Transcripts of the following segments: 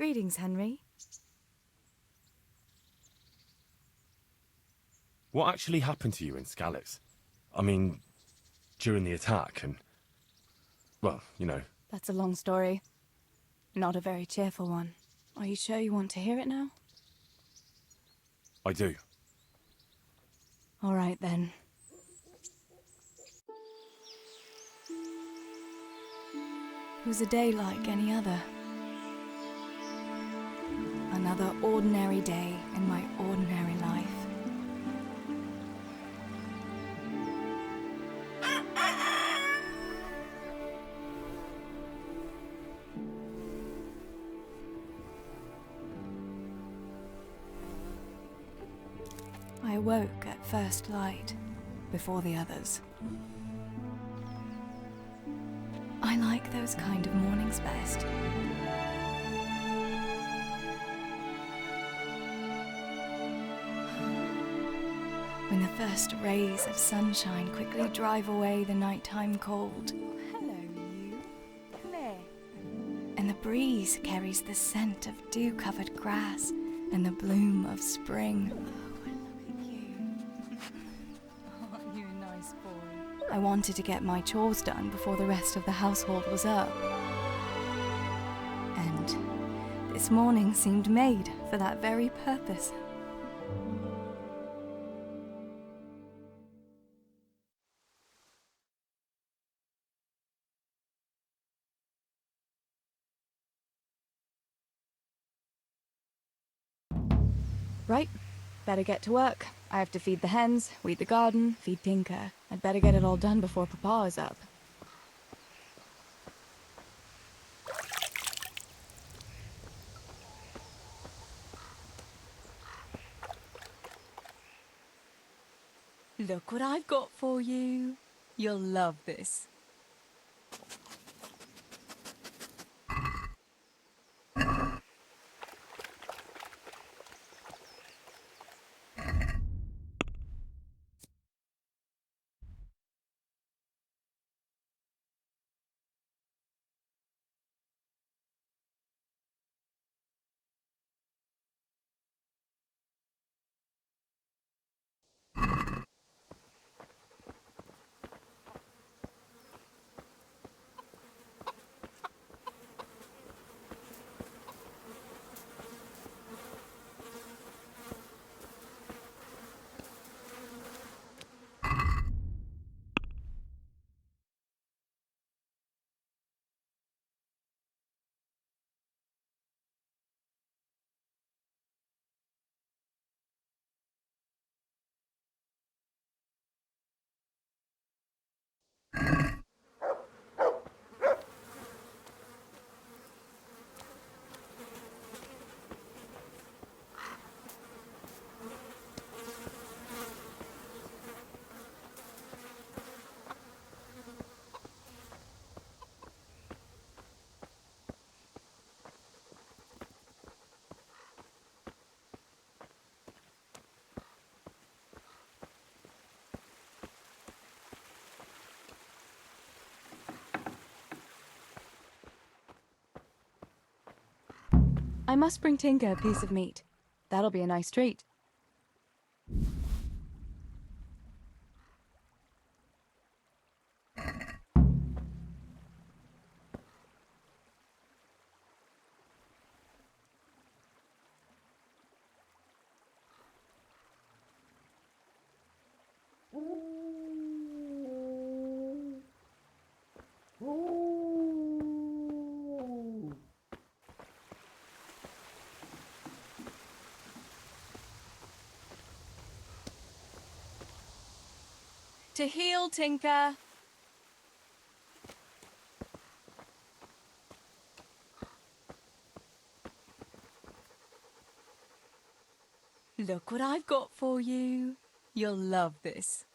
Greetings, Henry. What actually happened to you in Skalitz? I mean, during the attack and... well, you know. That's a long story. Not a very cheerful one. Are you sure you want to hear it now? I do. All right, then. It was a day like any other. Another ordinary day in my ordinary life. I awoke at first light, before the others. I like those kind of mornings best. When the first rays of sunshine quickly drive away the nighttime cold. Hello, you. Come here. And the breeze carries the scent of dew-covered grass and the bloom of spring. I wanted to get my chores done before the rest of the household was up. And this morning seemed made for that very purpose. Right, better get to work. I have to feed the hens, weed the garden, feed Tinker. I'd better get it all done before Papa is up. Look what I've got for you. You'll love this. I must bring Tinker a piece of meat. That'll be a nice treat. To heel, Tinker. Look what I've got for you. You'll love this.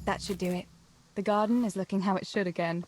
That should do it. The garden is looking how it should again.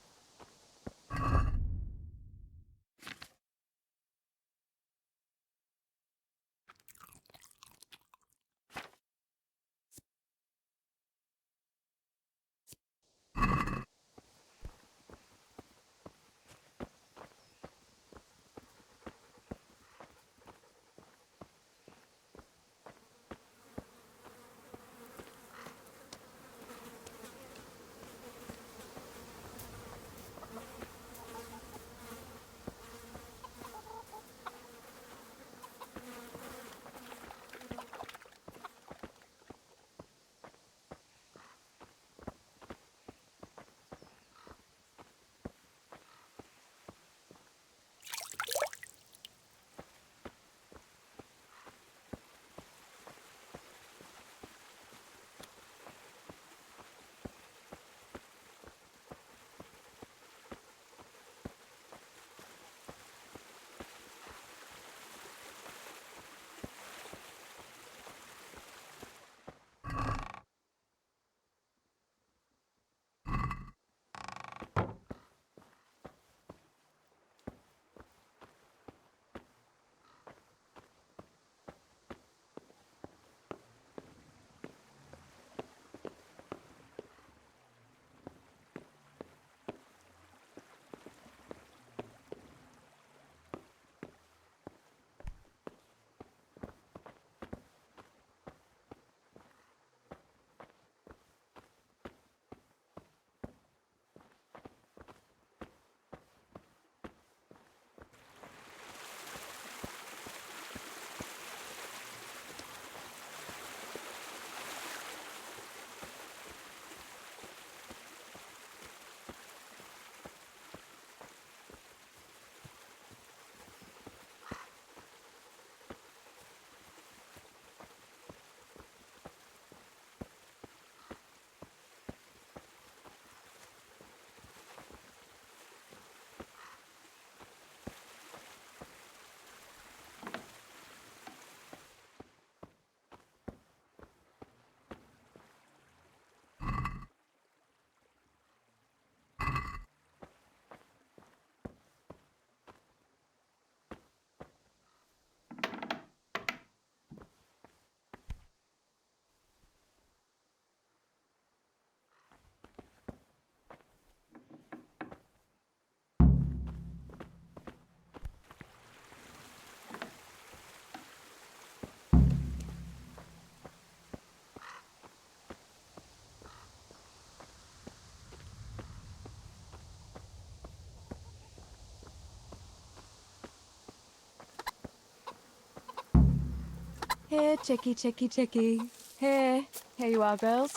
Here, chickie, chickie, chickie. Here. Here you are, girls.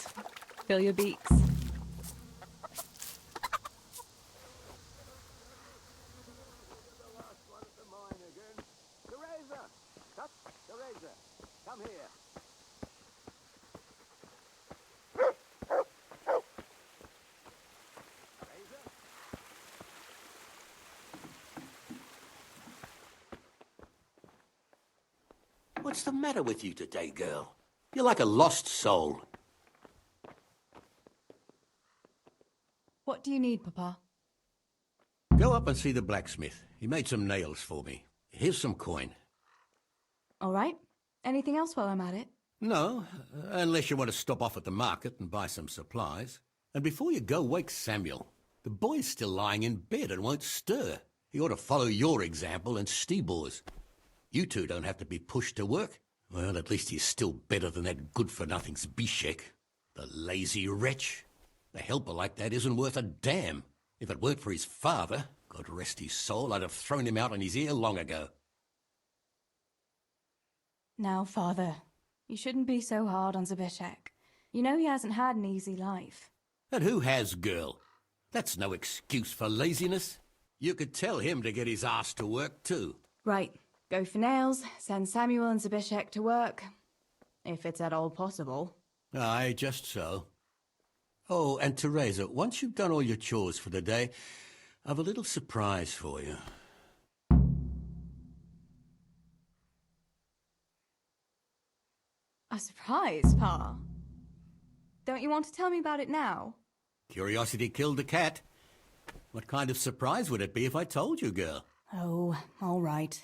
Fill your beaks. THERESA! THERESA, come here. What's the matter with you today, girl? You're like a lost soul. What do you need, Papa? Go up and see the blacksmith. He made some nails for me. Here's some coin. All right. Anything else while I'm at it? No, unless you want to stop off at the market and buy some supplies. And before you go, wake Samuel. The boy's still lying in bed and won't stir. He ought to follow your example and Stebor's. You two don't have to be pushed to work. Well, at least he's still better than that good-for-nothing Zbyszek. The lazy wretch. A helper like that isn't worth a damn. If it weren't for his father, God rest his soul, I'd have thrown him out on his ear long ago. Now, Father, you shouldn't be so hard on Zbyszek. You know he hasn't had an easy life. And who has, girl? That's no excuse for laziness. You could tell him to get his ass to work, too. Right. Go for nails, send Samuel and Zbyszek to work. If it's at all possible. Aye, just so. Oh, and Theresa, once you've done all your chores for the day, I've a little surprise for you. A surprise, Pa? Don't you want to tell me about it now? Curiosity killed the cat. What kind of surprise would it be if I told you, girl? Oh, all right.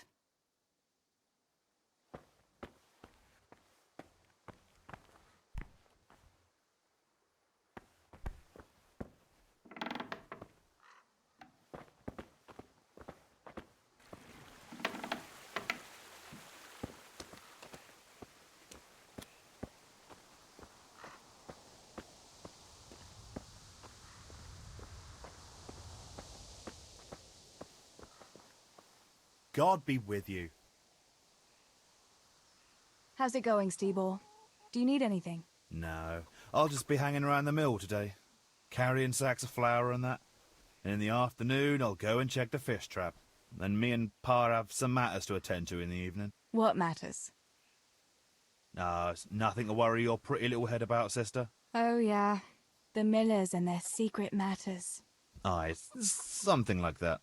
God be with you. How's it going, Steebor? Do you need anything? No, I'll just be hanging around the mill today, carrying sacks of flour and that. And in the afternoon, I'll go and check the fish trap. Then me and Pa have some matters to attend to in the evening. What matters? It's nothing to worry your pretty little head about, sister. Oh, yeah. The Millers and their secret matters. Aye, it's something like that.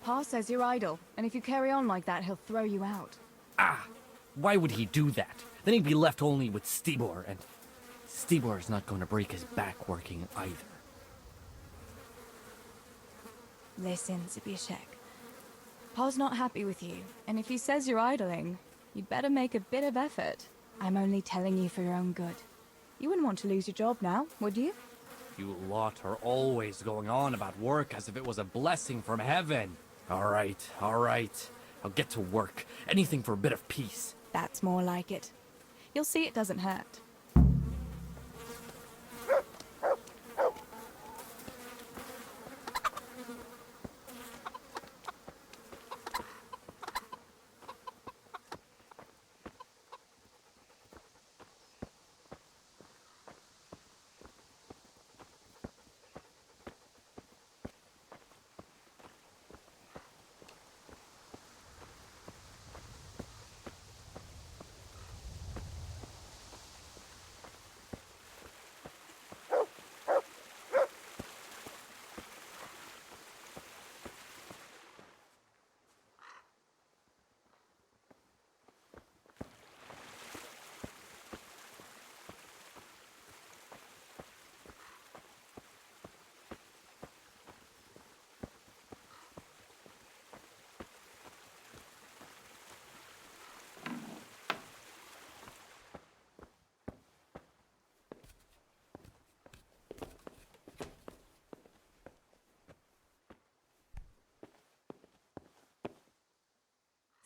Pa says you're idle, and if you carry on like that, he'll throw you out. Ah! Why would he do that? Then he'd be left only with Steebor, and Steebor's not going to break his back working either. Listen, Zbyszek. Pa's not happy with you, and if he says you're idling, you'd better make a bit of effort. I'm only telling you for your own good. You wouldn't want to lose your job now, would you? You lot are always going on about work as if it was a blessing from heaven. All right. I'll get to work. Anything for a bit of peace. That's more like it. You'll see it doesn't hurt.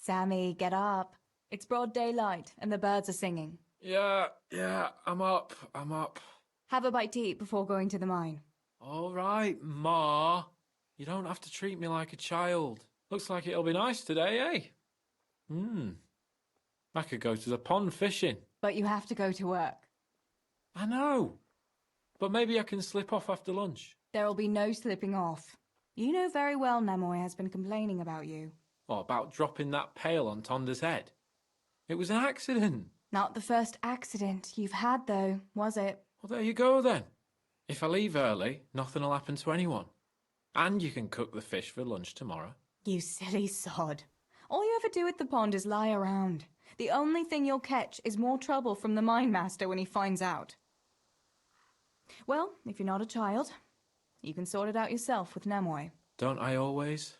Sammy, get up. It's broad daylight, and the birds are singing. Yeah, I'm up. Have a bite to eat before going to the mine. All right, Ma. You don't have to treat me like a child. Looks like it'll be nice today, eh? I could go to the pond fishing. But you have to go to work. I know. But maybe I can slip off after lunch. There'll be no slipping off. You know very well Nemoy has been complaining about you. Or about dropping that pail on Tonda's head. It was an accident. Not the first accident you've had, though, was it? Well, there you go, then. If I leave early, nothing'll happen to anyone. And you can cook the fish for lunch tomorrow. You silly sod. All you ever do at the pond is lie around. The only thing you'll catch is more trouble from the mine master when he finds out. Well, if you're not a child, you can sort it out yourself with Nemoy. Don't I always?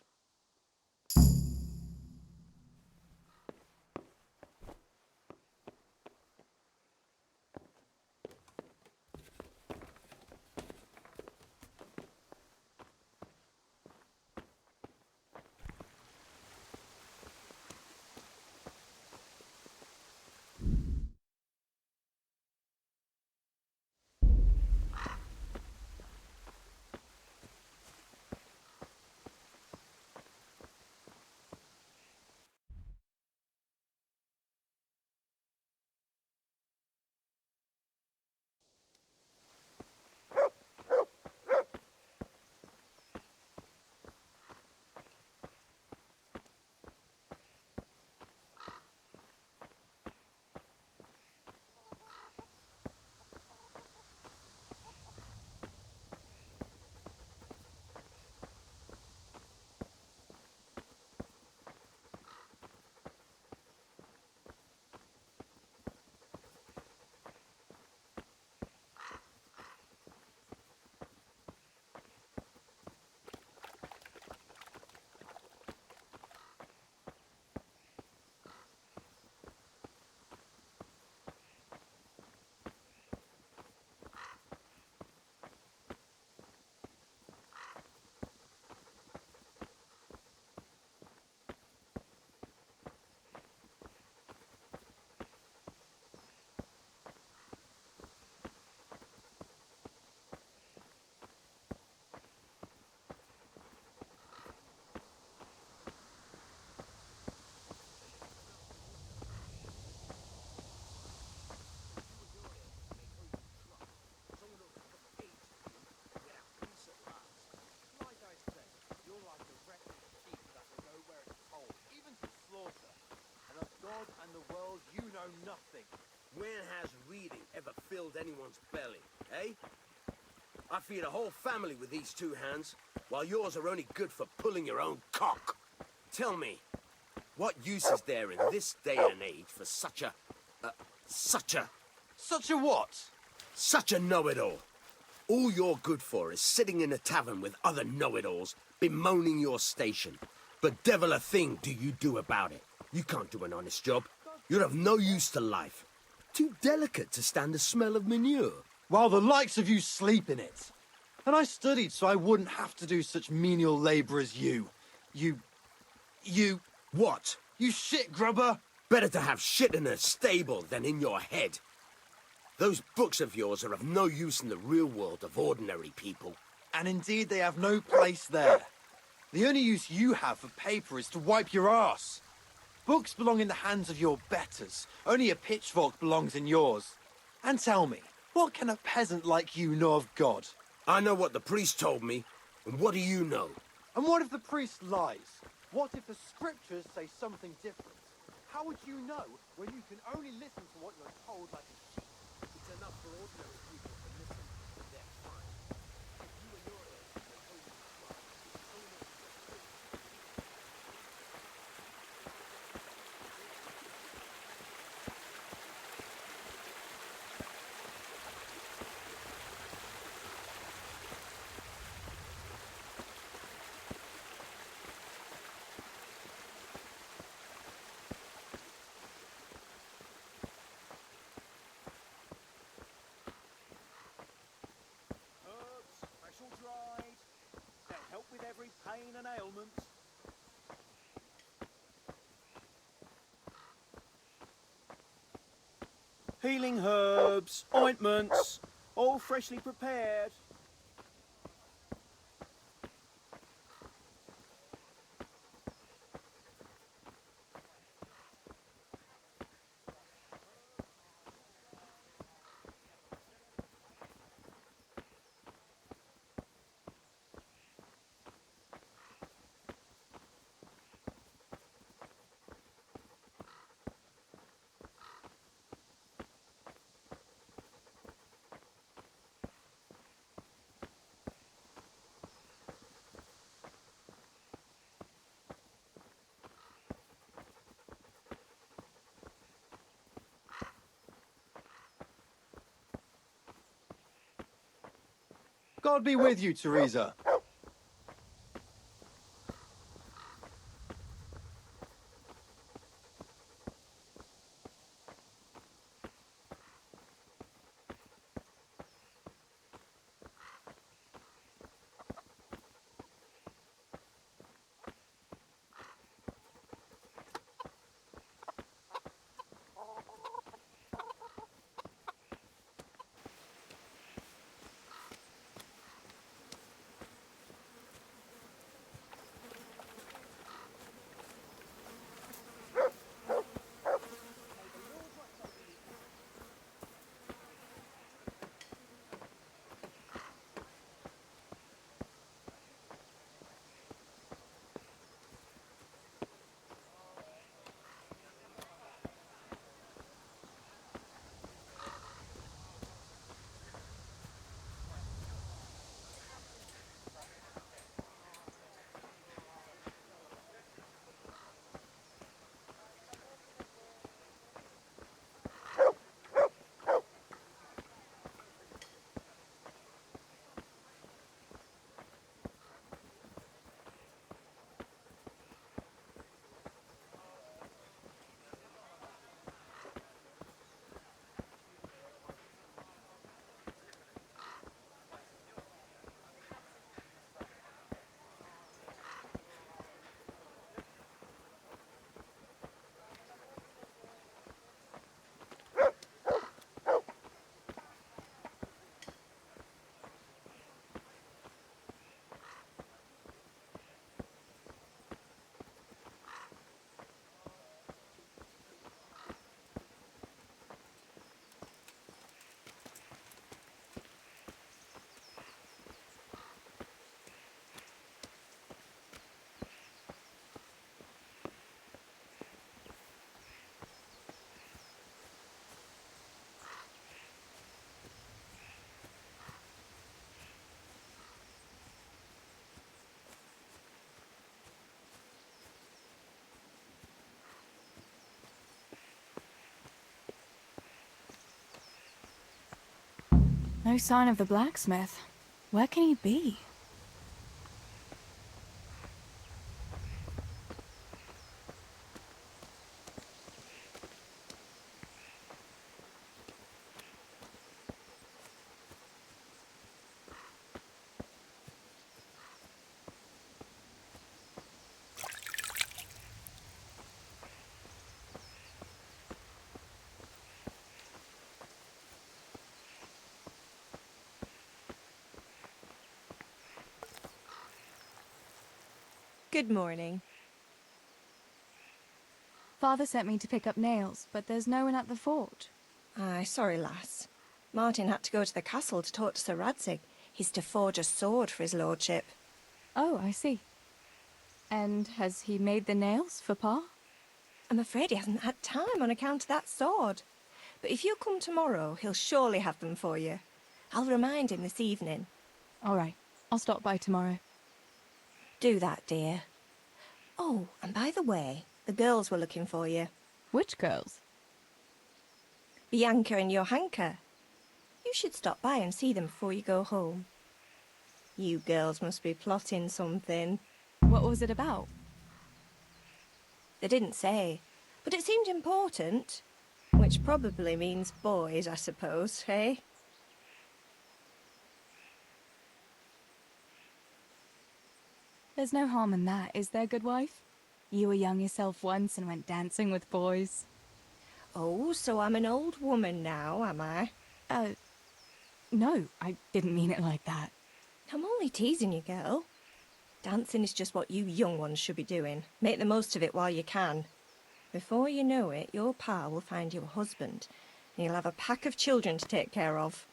I feed a whole family with these two hands, while yours are only good for pulling your own cock. Tell me, what use is there in this day and age for such a what? Such a know-it-all. All you're good for is sitting in a tavern with other know-it-alls, bemoaning your station. But devil a thing do you do about it. You can't do an honest job. You're of no use to life. Too delicate to stand the smell of manure. While the likes of you sleep in it. And I studied so I wouldn't have to do such menial labour as you. You... What? You shit grubber! Better to have shit in a stable than in your head. Those books of yours are of no use in the real world of ordinary people. And indeed they have no place there. The only use you have for paper is to wipe your arse. Books belong in the hands of your betters. Only a pitchfork belongs in yours. And tell me, what can a peasant like you know of God? I know what the priest told me, and what do you know? And what if the priest lies? What if the scriptures say something different? How would you know when you can only listen to what you're told like a sheep? It's enough for ordinary people to listen. They're fine. If you and your age are only try, it's only dried. They'll help with every pain and ailment. Healing herbs, ointments, all freshly prepared. God be with you, THERESA. No sign of the blacksmith. Where can he be? Good morning. Father sent me to pick up nails, but there's no one at the fort. Aye, sorry, lass. Martin had to go to the castle to talk to Sir Radzig. He's to forge a sword for his lordship. Oh, I see. And has he made the nails for Pa? I'm afraid he hasn't had time on account of that sword. But if you come tomorrow, he'll surely have them for you. I'll remind him this evening. All right, I'll stop by tomorrow. Do that, dear. Oh, and by the way, the girls were looking for you. Which girls? Bianca and Johanka. You should stop by and see them before you go home. You girls must be plotting something. What was it about? They didn't say, but it seemed important. Which probably means boys, I suppose, eh? There's no harm in that, is there, good wife? You were young yourself once and went dancing with boys. Oh, so I'm an old woman now, am I? No, I didn't mean it like that. I'm only teasing you, girl. Dancing is just what you young ones should be doing. Make the most of it while you can. Before you know it, your pa will find you a husband, and you'll have a pack of children to take care of.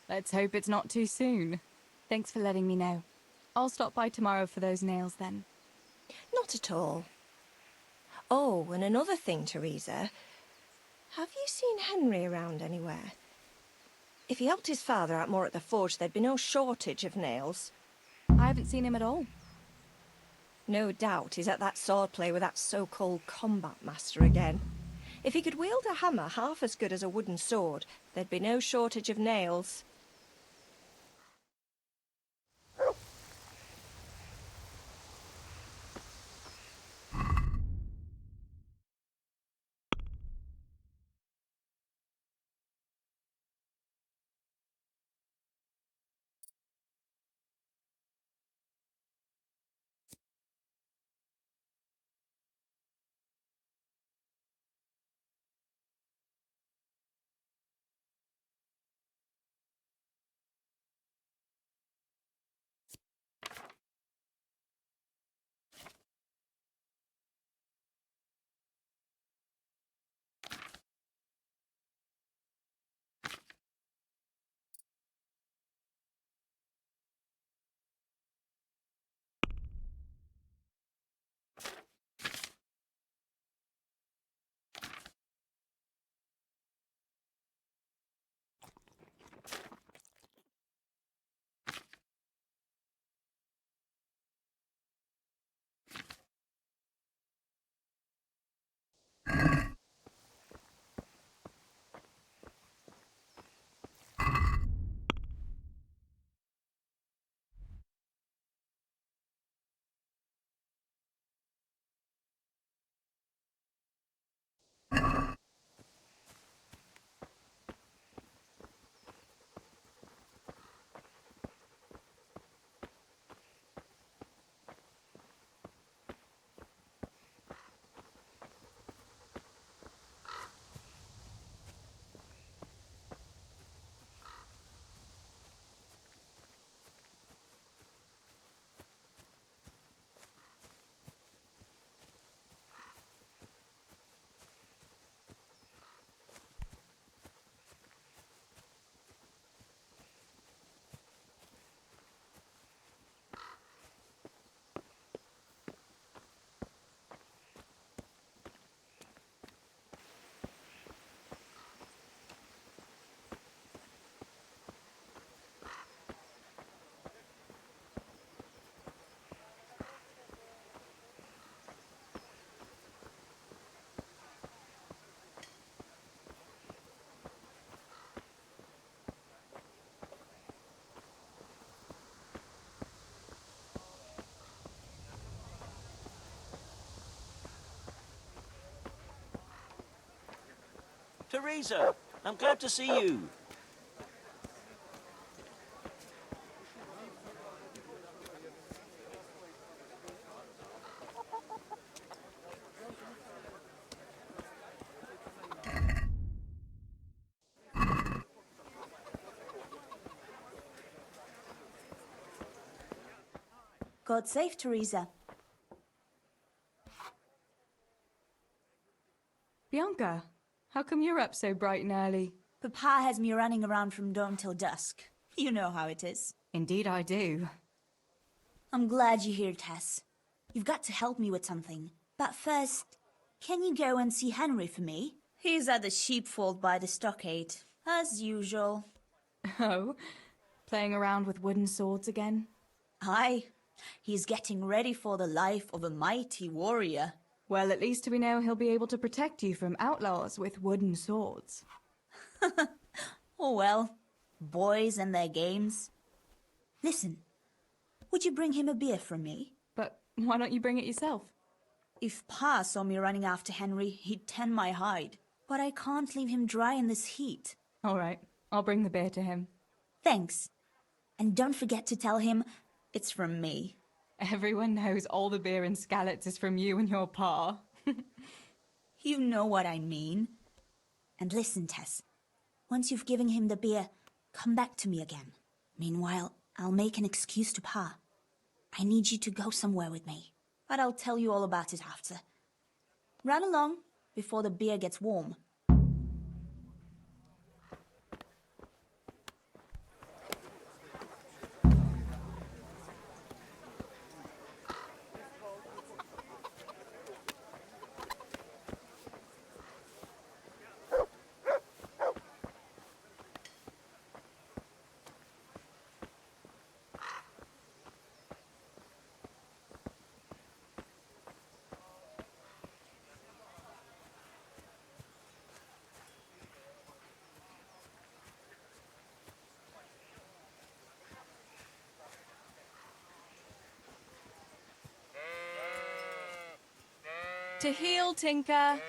Let's hope it's not too soon. Thanks for letting me know. I'll stop by tomorrow for those nails then. Not at all. Oh, and another thing, Theresa. Have you seen Henry around anywhere? If he helped his father out more at the forge, there'd be no shortage of nails. I haven't seen him at all. No doubt he's at that swordplay with that so-called combat master again. If he could wield a hammer half as good as a wooden sword, there'd be no shortage of nails. Theresa, I'm glad to see you. God save Theresa. Bianca, how come you're up so bright and early? Papa has me running around from dawn till dusk. You know how it is. Indeed I do. I'm glad you're here, Tess. You've got to help me with something. But first, can you go and see Henry for me? He's at the sheepfold by the stockade, as usual. Oh, playing around with wooden swords again? Aye, he's getting ready for the life of a mighty warrior. Well, at least we know he'll be able to protect you from outlaws with wooden swords. Oh well, boys and their games. Listen, would you bring him a beer from me? But why don't you bring it yourself? If Pa saw me running after Henry, he'd tan my hide. But I can't leave him dry in this heat. All right, I'll bring the beer to him. Thanks. And don't forget to tell him it's from me. Everyone knows all the beer in Skalitz is from you and your pa. You know what I mean. And listen, Tess. Once you've given him the beer, come back to me again. Meanwhile, I'll make an excuse to Pa. I need you to go somewhere with me. But I'll tell you all about it after. Run along before the beer gets warm. To heel, Tinker.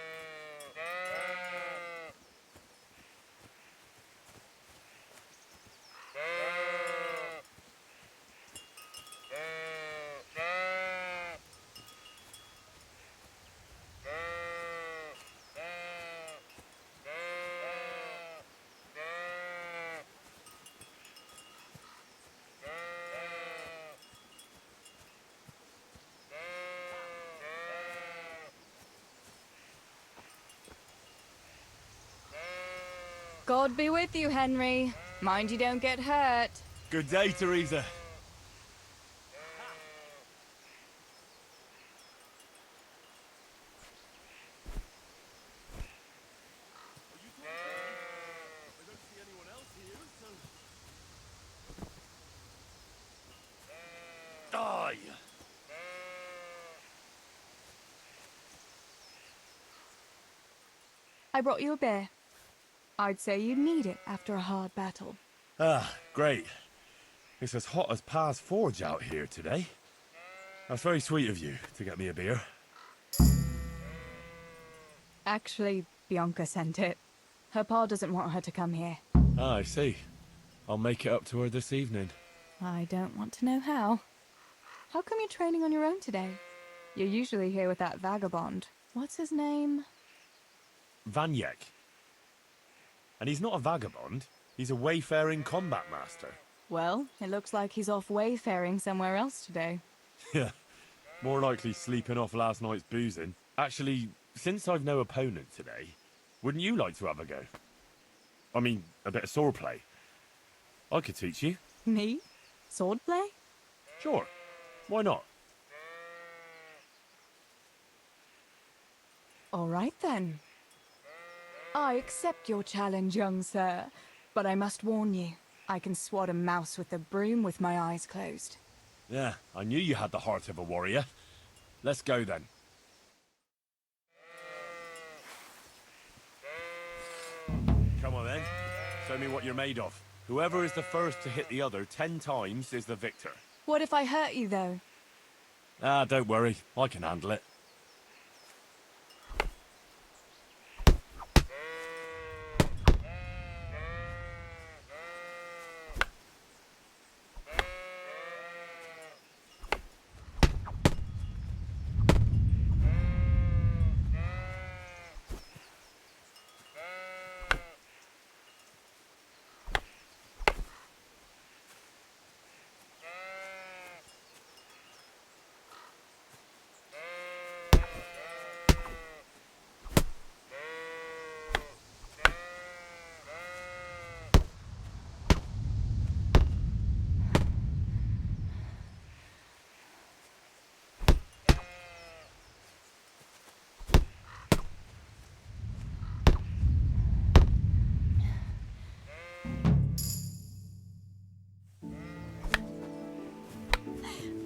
God be with you, Henry. Mind you don't get hurt. Good day, Theresa. Die! I brought you a beer. I'd say you'd need it after a hard battle. Ah, great. It's as hot as Pa's Forge out here today. That's very sweet of you to get me a beer. Actually, Bianca sent it. Her pa doesn't want her to come here. Ah, I see. I'll make it up to her this evening. I don't want to know how. How come you're training on your own today? You're usually here with that vagabond. What's his name? Vanyek. And he's not a vagabond. He's a wayfaring combat master. Well, it looks like he's off wayfaring somewhere else today. Yeah, more likely sleeping off last night's boozing. Actually, since I've no opponent today, wouldn't you like to have a go? I mean, a bit of swordplay. I could teach you. Me? Swordplay? Sure. Why not? All right then. I accept your challenge, young sir, but I must warn you, I can swat a mouse with a broom with my eyes closed. Yeah, I knew you had the heart of a warrior. Let's go then. Come on then, show me what you're made of. Whoever is the first to hit the other 10 times is the victor. What if I hurt you, though? Ah, don't worry, I can handle it.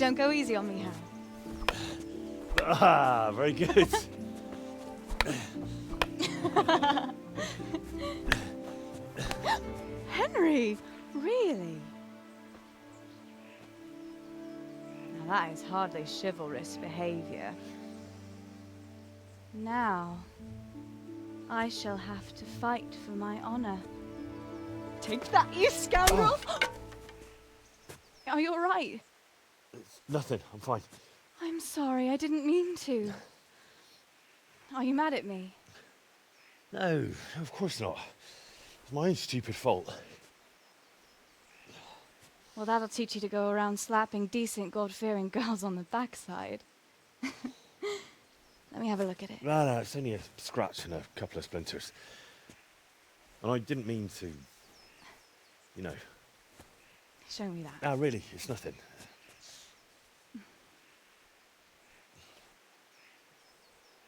Don't go easy on me, Hal. Ah, very good. Henry! Really? Now that is hardly chivalrous behavior. Now, I shall have to fight for my honor. Take that, you scoundrel! Are you alright? Nothing, I'm fine. I'm sorry, I didn't mean to. Are you mad at me? No, of course not. It's my own stupid fault. Well, that'll teach you to go around slapping decent, God-fearing girls on the backside. Let me have a look at it. No, it's only a scratch and a couple of splinters. And I didn't mean to, you know. Show me that. No, really, it's nothing.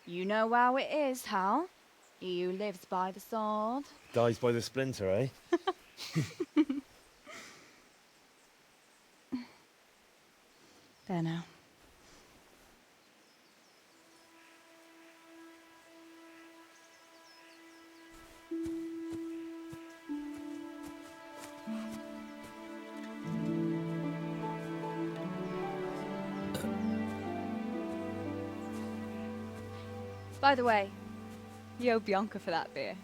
You know how it is, Hal. He who lives by the sword Dies by the splinter, eh? There now. By the way, you owe Bianca for that beer.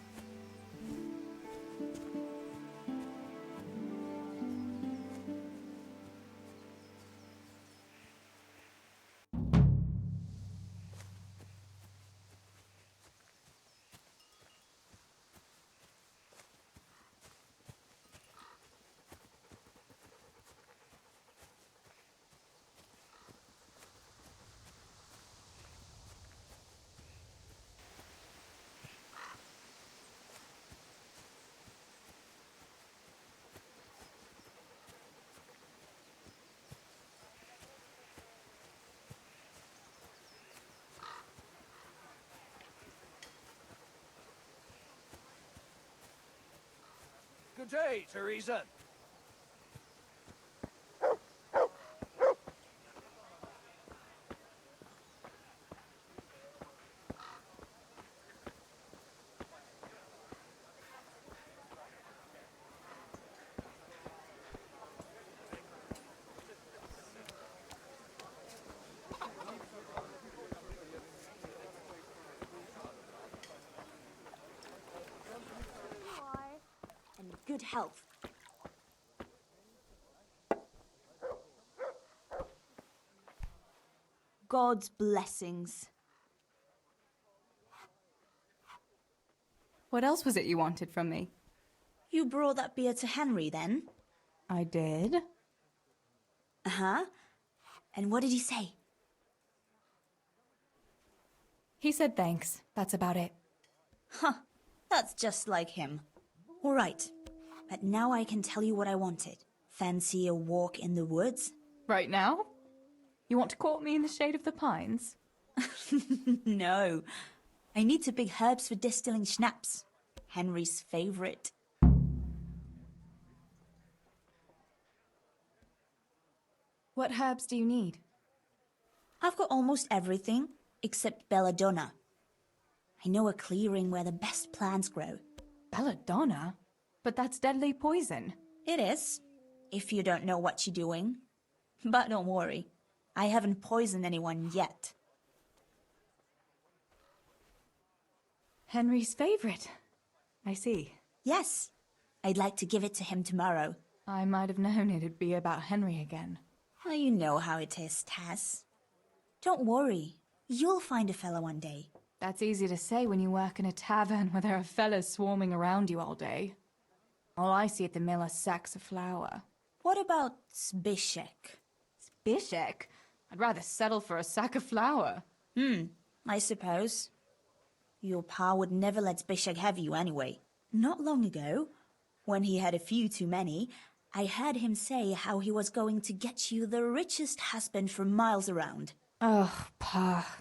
Good day, THERESA. And good health. God's blessings. What else was it you wanted from me? You brought that beer to Henry, then? I did. Uh-huh. And what did he say? He said thanks. That's about it. Huh. That's just like him. All right. But now I can tell you what I wanted. Fancy a walk in the woods? Right now? You want to court me in the shade of the pines? No. I need to pick herbs for distilling schnapps. Henry's favorite. What herbs do you need? I've got almost everything except belladonna. I know a clearing where the best plants grow. Belladonna? But that's deadly poison. It is, if you don't know what you're doing. But don't worry, I haven't poisoned anyone yet. Henry's favorite. I see. Yes, I'd like to give it to him tomorrow. I might have known it'd be about Henry again. Well, you know how it is, Tess. Don't worry, you'll find a fella one day. That's easy to say when you work in a tavern where there are fellas swarming around you all day. All I see at the mill are sacks of flour. What about Zbyszek? Zbyszek? I'd rather settle for a sack of flour. I suppose. Your pa would never let Zbyszek have you anyway. Not long ago, when he had a few too many, I heard him say how he was going to get you the richest husband for miles around. Oh, Pa.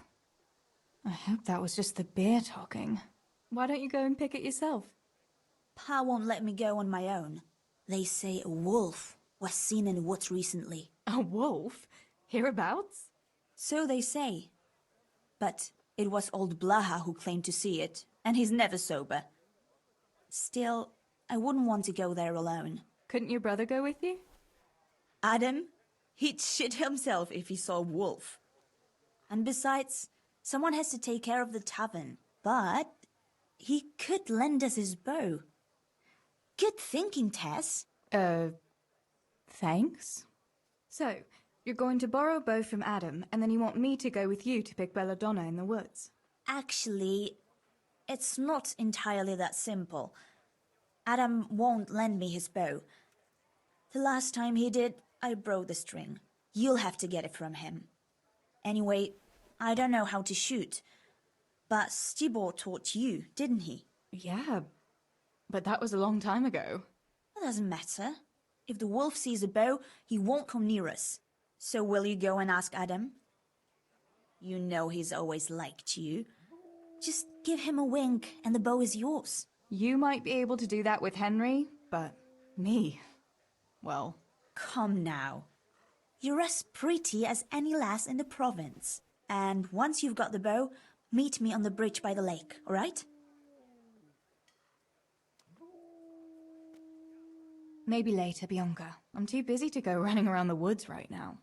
I hope that was just the beer talking. Why don't you go and pick it yourself? Pa won't let me go on my own. They say a wolf was seen in the woods recently. A wolf? Hereabouts? So they say. But it was old Blaha who claimed to see it, and he's never sober. Still, I wouldn't want to go there alone. Couldn't your brother go with you? Adam? He'd shit himself if he saw a wolf. And besides, someone has to take care of the tavern. But he could lend us his bow. Good thinking, Tess. Thanks. So, you're going to borrow a bow from Adam, and then you want me to go with you to pick belladonna in the woods? Actually, it's not entirely that simple. Adam won't lend me his bow. The last time he did, I broke the string. You'll have to get it from him. Anyway, I don't know how to shoot. But Stibor taught you, didn't he? Yeah, but that was a long time ago. It doesn't matter. If the wolf sees a bow, he won't come near us. So will you go and ask Adam? You know he's always liked you. Just give him a wink and the bow is yours. You might be able to do that with Henry, but me, well... Come now. You're as pretty as any lass in the province. And once you've got the bow, meet me on the bridge by the lake, all right? Maybe later, Bianca. I'm too busy to go running around the woods right now.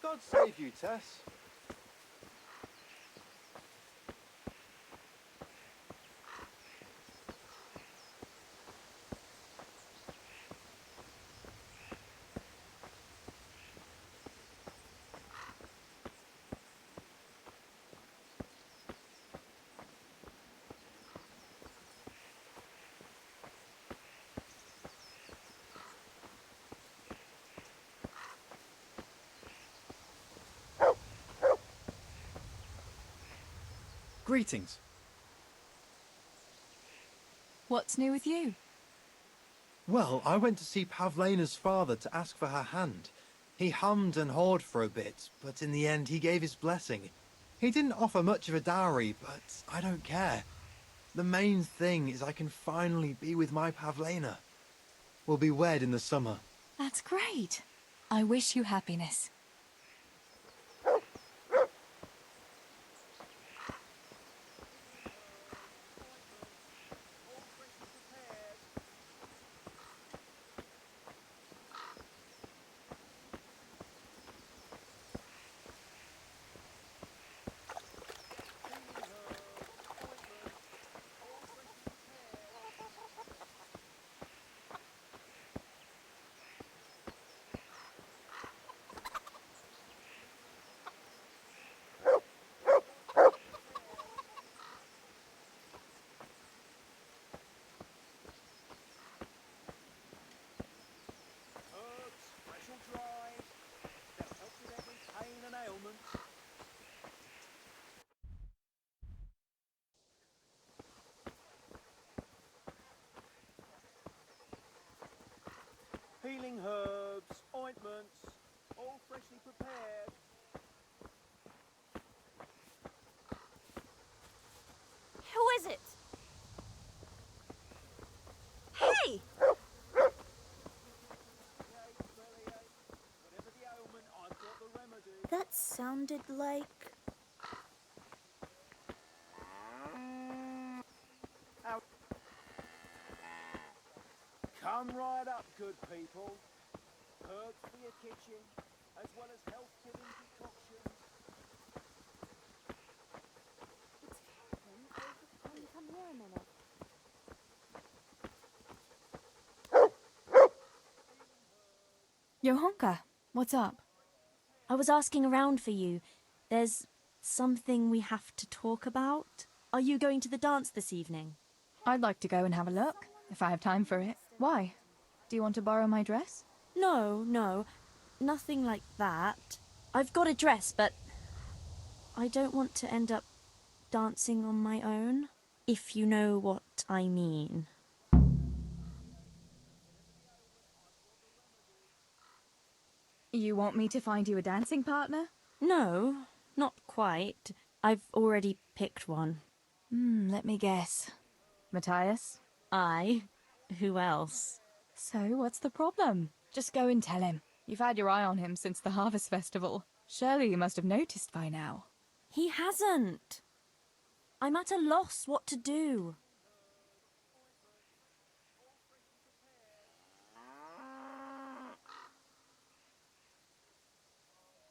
God save you, Tess. Greetings. What's new with you? Well, I went to see Pavlena's father to ask for her hand. He hummed and hawed for a bit, but in the end he gave his blessing. He didn't offer much of a dowry, but I don't care. The main thing is I can finally be with my Pavlena. We'll be wed in the summer. That's great. I wish you happiness. Healing herbs, ointments, all freshly prepared. Who is it? Hey! That sounded like... Come right up, good people. Herbs for your kitchen, as well as health-giving decoctions. It's Kevin. Can you come here a minute? Johanka, what's up? I was asking around for you. There's something we have to talk about. Are you going to the dance this evening? I'd like to go and have a look, if I have time for it. Why? Do you want to borrow my dress? No, nothing like that. I've got a dress, but I don't want to end up dancing on my own, if you know what I mean. You want me to find you a dancing partner? No, not quite. I've already picked one. Let me guess. Matthias? I? Who else? So, what's the problem? Just go and tell him. You've had your eye on him since the Harvest Festival. Surely you must have noticed by now. He hasn't. I'm at a loss what to do.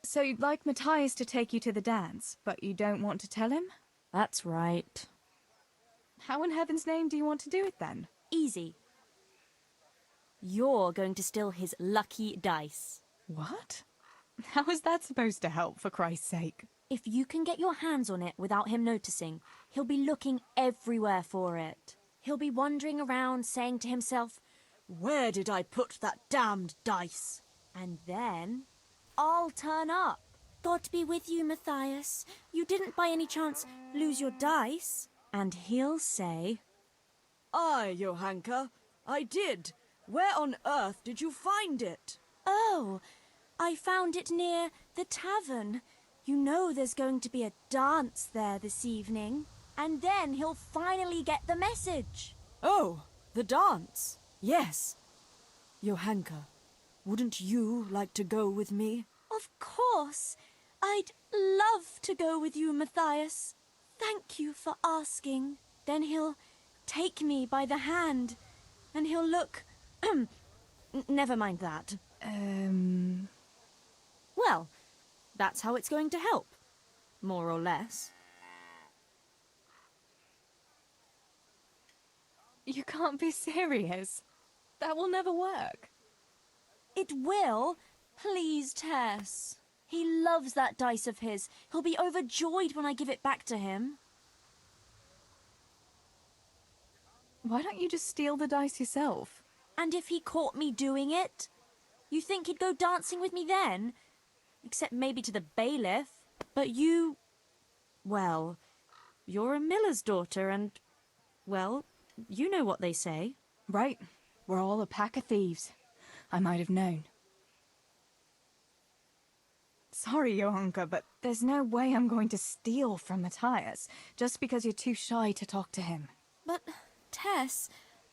So you'd like Matthias to take you to the dance, but you don't want to tell him? That's right. How in heaven's name do you want to do it then? Easy. You're going to steal his lucky dice. What? How is that supposed to help, for Christ's sake? If you can get your hands on it without him noticing, he'll be looking everywhere for it. He'll be wandering around saying to himself, "Where did I put that damned dice?" And then I'll turn up. God be with you, Matthias. You didn't by any chance lose your dice? And he'll say, Aye, Johanka, I did. Where on earth did you find it? "Oh, I found it near the tavern. You know there's going to be a dance there this evening." And then he'll finally get the message. Oh, the dance. Yes. Johanka, wouldn't you like to go with me? Of course. I'd love to go with you, Matthias. Thank you for asking. Then he'll take me by the hand, and he'll look... Never mind that. Well, that's how it's going to help. More or less. You can't be serious. That will never work. It will. Please, Tess. He loves that dice of his. He'll be overjoyed when I give it back to him. Why don't you just steal the dice yourself? And if he caught me doing it? You think he'd go dancing with me then? Except maybe to the bailiff. But you... Well, you're a miller's daughter and... Well, you know what they say. Right. We're all a pack of thieves. I might have known. Sorry, Johanka, but there's no way I'm going to steal from Matthias just because you're too shy to talk to him. But, Tess,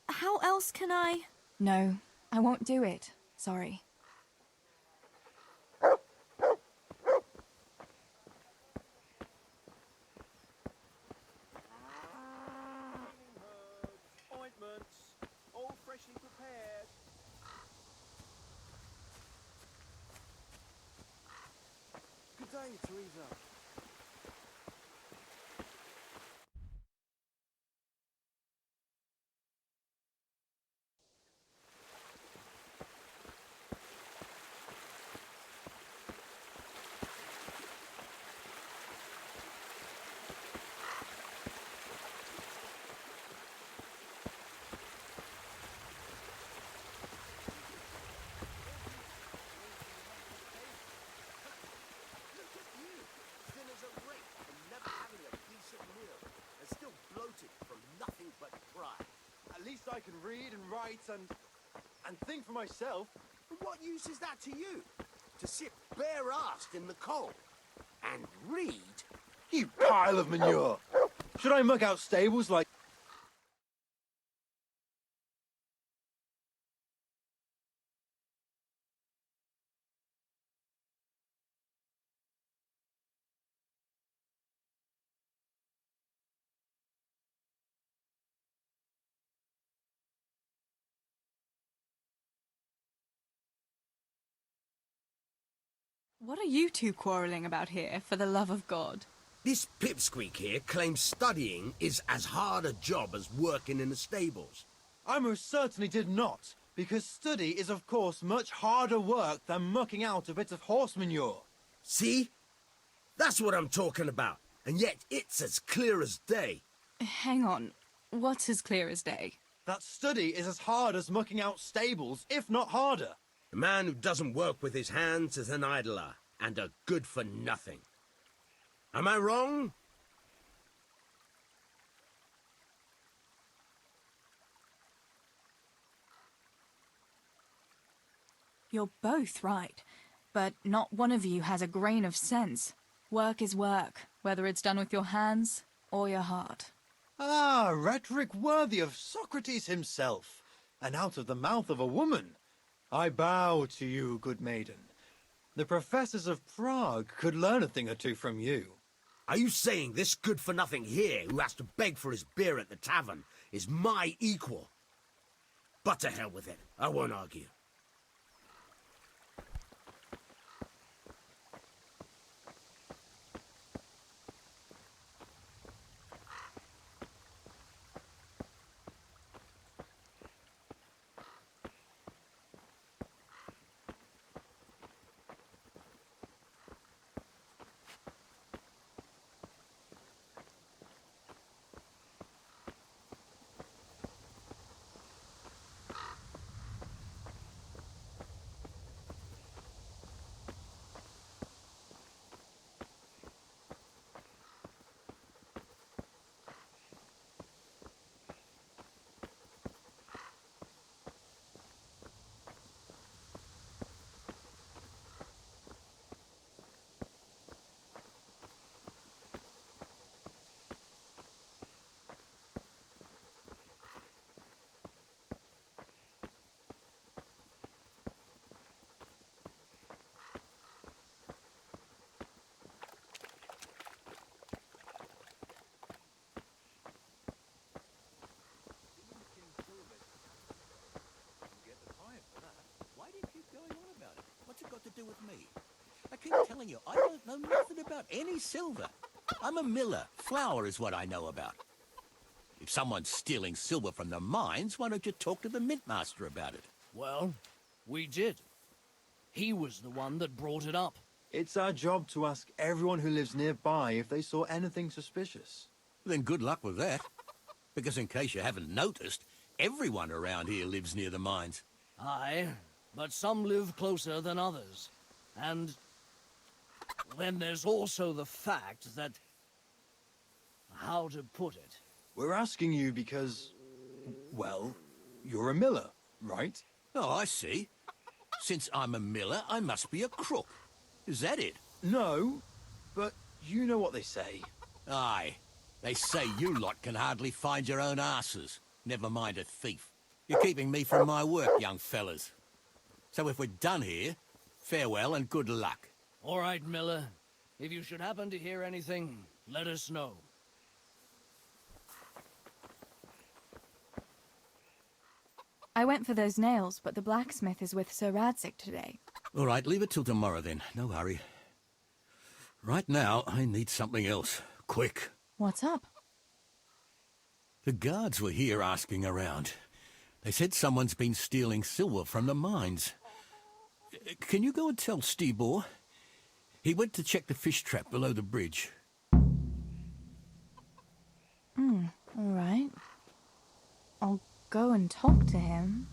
how else can I... No, I won't do it. Sorry. Ointments, all freshly prepared. Good day, Theresa. At least I can read and write and think for myself. what use is that to you? To sit bare-assed in the cold and read? You pile of manure! Should I muck out stables like... What are you two quarrelling about here, for the love of God? This pipsqueak here claims studying is as hard a job as working in the stables. I most certainly did not, because study is of course much harder work than mucking out a bit of horse manure. See? That's what I'm talking about, and yet it's as clear as day. Hang on, what's as clear as day? That study is as hard as mucking out stables, if not harder. A man who doesn't work with his hands is an idler, and a good for nothing. Am I wrong? You're both right, but not one of you has a grain of sense. Work is work, whether it's done with your hands or your heart. Ah, rhetoric worthy of Socrates himself, and out of the mouth of a woman. I bow to you, good maiden. The professors of Prague could learn a thing or two from you. Are you saying this good-for-nothing here, who has to beg for his beer at the tavern, is my equal? But to hell with it, I won't argue. What's it got to do with me? I keep telling you, I don't know nothing about any silver. I'm a miller. Flour is what I know about. If someone's stealing silver from the mines, why don't you talk to the mint master about it? Well, we did. He was the one that brought it up. It's our job to ask everyone who lives nearby if they saw anything suspicious. Then good luck with that. Because in case you haven't noticed, everyone around here lives near the mines. Aye, but some live closer than others. And then there's also the fact that... how to put it? We're asking you because, well, you're a miller, right? Oh, I see. Since I'm a miller, I must be a crook. Is that it? No, but you know what they say. Aye. They say you lot can hardly find your own asses. Never mind a thief. You're keeping me from my work, young fellas. So if we're done here, farewell and good luck. All right, Miller. If you should happen to hear anything, let us know. I went for those nails, but the blacksmith is with Sir Radzik today. All right, leave it till tomorrow then. No hurry. Right now, I need something else. Quick. What's up? The guards were here asking around. They said someone's been stealing silver from the mines. Can you go and tell Stibor? He went to check the fish trap below the bridge. All right. I'll go and talk to him.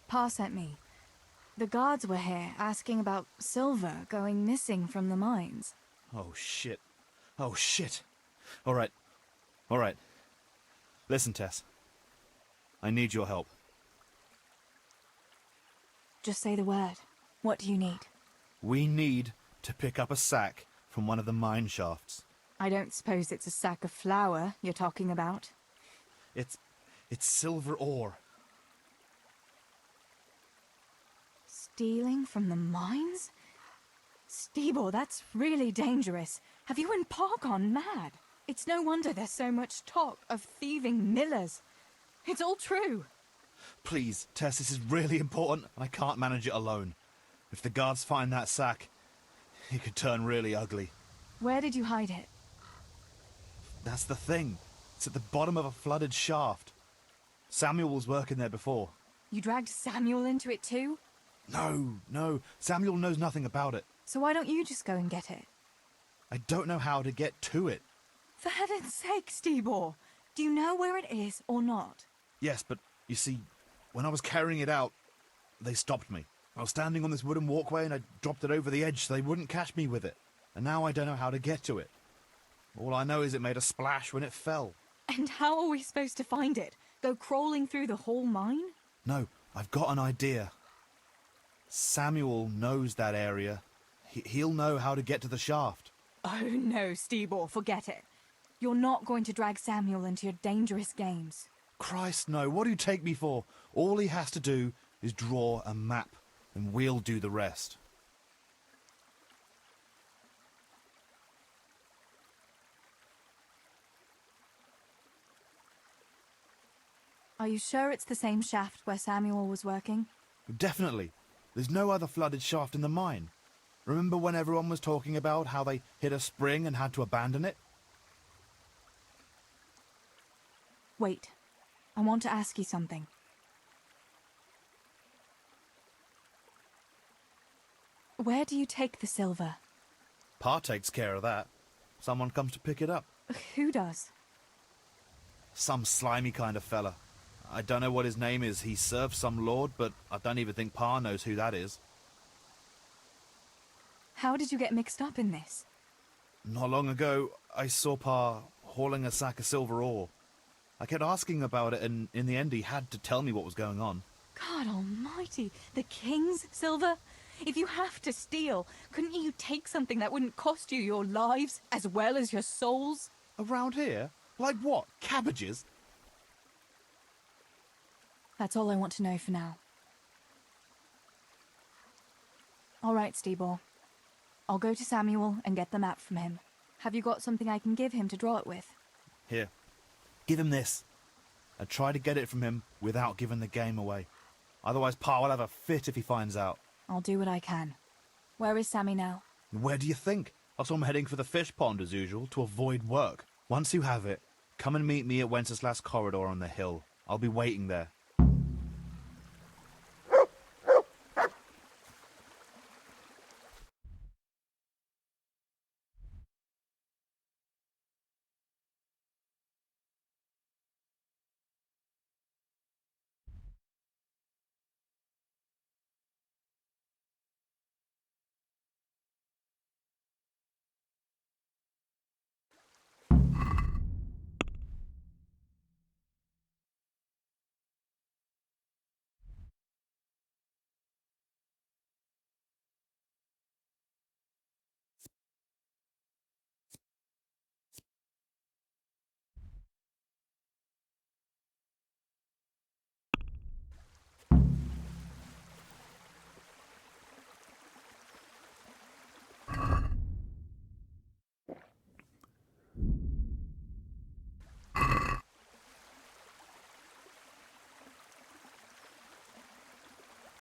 Pa sent me. The guards were here asking about silver going missing from the mines. Oh, shit. Oh, shit. All right. All right. Listen, Tess. I need your help. Just say the word. What do you need? We need to pick up a sack from one of the mine shafts. I don't suppose it's a sack of flour you're talking about. It's silver ore. Stealing from the mines? Stebo, that's really dangerous. Have you and Pa gone mad? It's no wonder there's so much talk of thieving millers. It's all true. Please, Tess, this is really important. I can't manage it alone. If the guards find that sack, it could turn really ugly. Where did you hide it? That's the thing. It's at the bottom of a flooded shaft. Samuel was working there before. You dragged Samuel into it too? No. Samuel knows nothing about it. So why don't you just go and get it? I don't know how to get to it. For heaven's sake, Stebo! Do you know where it is or not? Yes, but you see, when I was carrying it out, they stopped me. I was standing on this wooden walkway and I dropped it over the edge so they wouldn't catch me with it. And now I don't know how to get to it. All I know is it made a splash when it fell. And how are we supposed to find it? Go crawling through the whole mine? No, I've got an idea. Samuel knows that area. He'll know how to get to the shaft. Oh no, Stebo, forget it. You're not going to drag Samuel into your dangerous games. Christ, no. What do you take me for? All he has to do is draw a map, and we'll do the rest. Are you sure it's the same shaft where Samuel was working? Definitely. There's no other flooded shaft in the mine. Remember when everyone was talking about how they hit a spring and had to abandon it? Wait. I want to ask you something. Where do you take the silver? Pa takes care of that. Someone comes to pick it up. Who does? Some slimy kind of fella. I don't know what his name is. He serves some lord, but I don't even think Pa knows who that is. How did you get mixed up in this? Not long ago, I saw Pa hauling a sack of silver ore. I kept asking about it, and in the end he had to tell me what was going on. God almighty, the king's silver? If you have to steal, couldn't you take something that wouldn't cost you your lives as well as your souls? Around here? Like what? Cabbages? That's all I want to know for now. All right, Stebo. I'll go to Samuel and get the map from him. Have you got something I can give him to draw it with? Here. Give him this. And try to get it from him without giving the game away. Otherwise Pa will have a fit if he finds out. I'll do what I can. Where is Sammy now? Where do you think? I saw him heading for the fish pond as usual to avoid work. Once you have it, come and meet me at Wenceslas Corridor on the hill. I'll be waiting there.